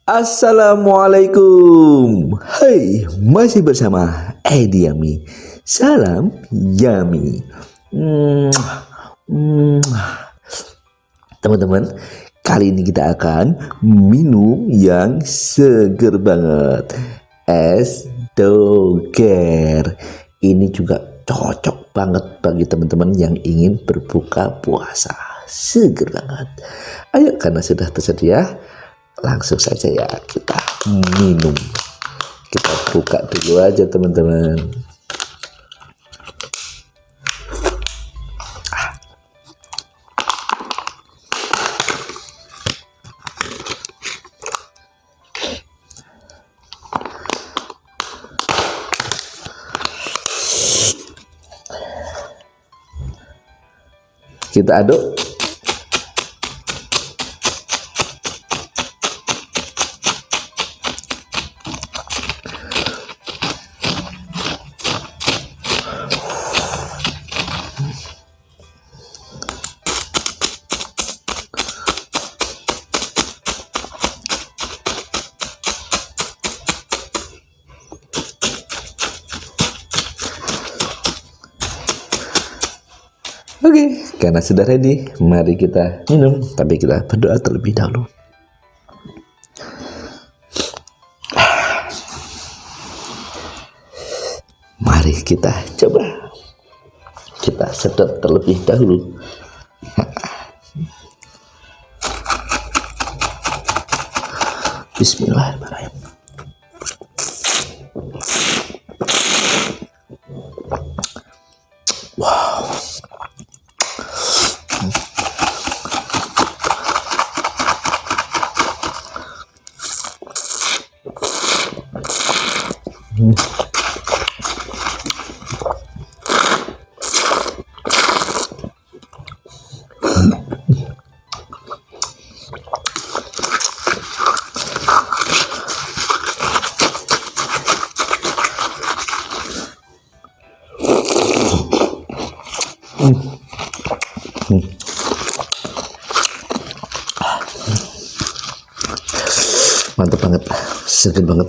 Assalamualaikum. Hai, masih bersama Edi Yami. Salam Yami. Teman-teman, kali ini kita akan minum yang seger banget. Es doger. Ini juga cocok banget bagi teman-teman yang ingin berbuka puasa. Seger banget. Ayo, karena sudah tersedia, langsung saja ya kita minum. Kita buka dulu aja teman-teman. Kita aduk. Oke, karena sudah ready, mari kita minum. Tapi kita berdoa terlebih dahulu. Mari kita coba. Kita sedot terlebih dahulu. Bismillahirrahmanirrahim. Wow. Mantap banget, seger banget.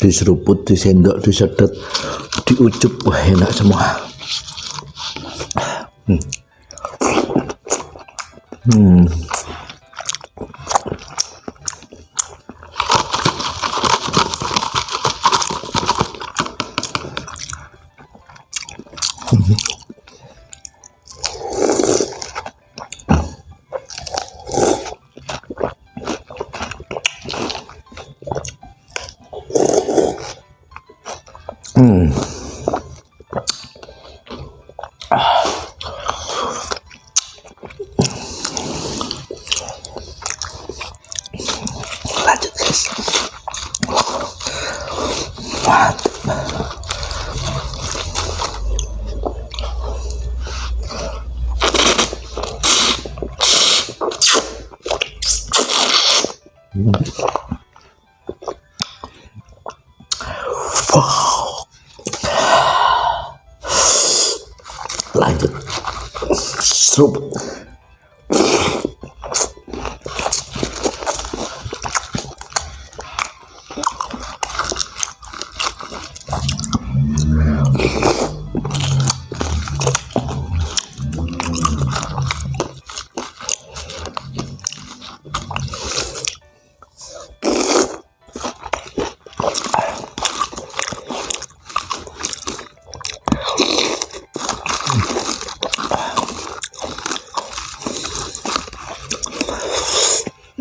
Diseruput, disendok, disedot, diucup, wah enak semua. Lanjut guys. Mantap. Lanjut. Seruput.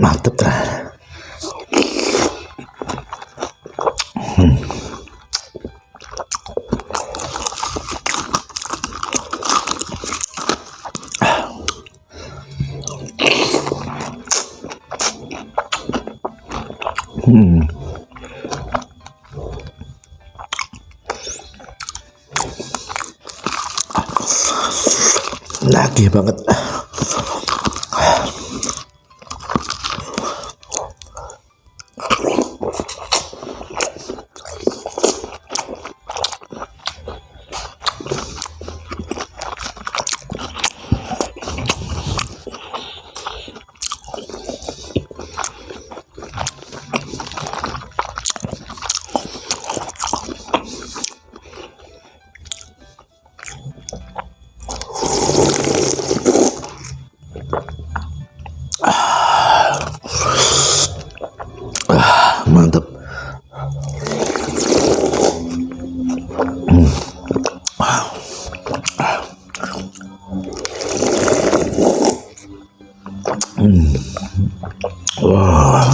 Mantep lah. Nagih banget. Mantap. Wah.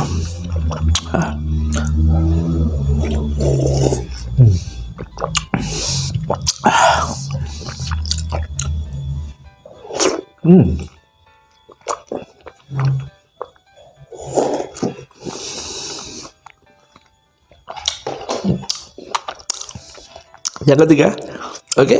Yang ketiga, oke.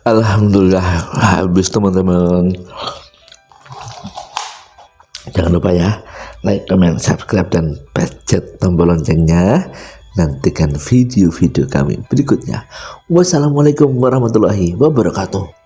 Alhamdulillah habis teman-teman. Jangan lupa ya, like, comment, subscribe, dan pencet tombol loncengnya. Nantikan video-video kami berikutnya. Wassalamualaikum warahmatullahi wabarakatuh.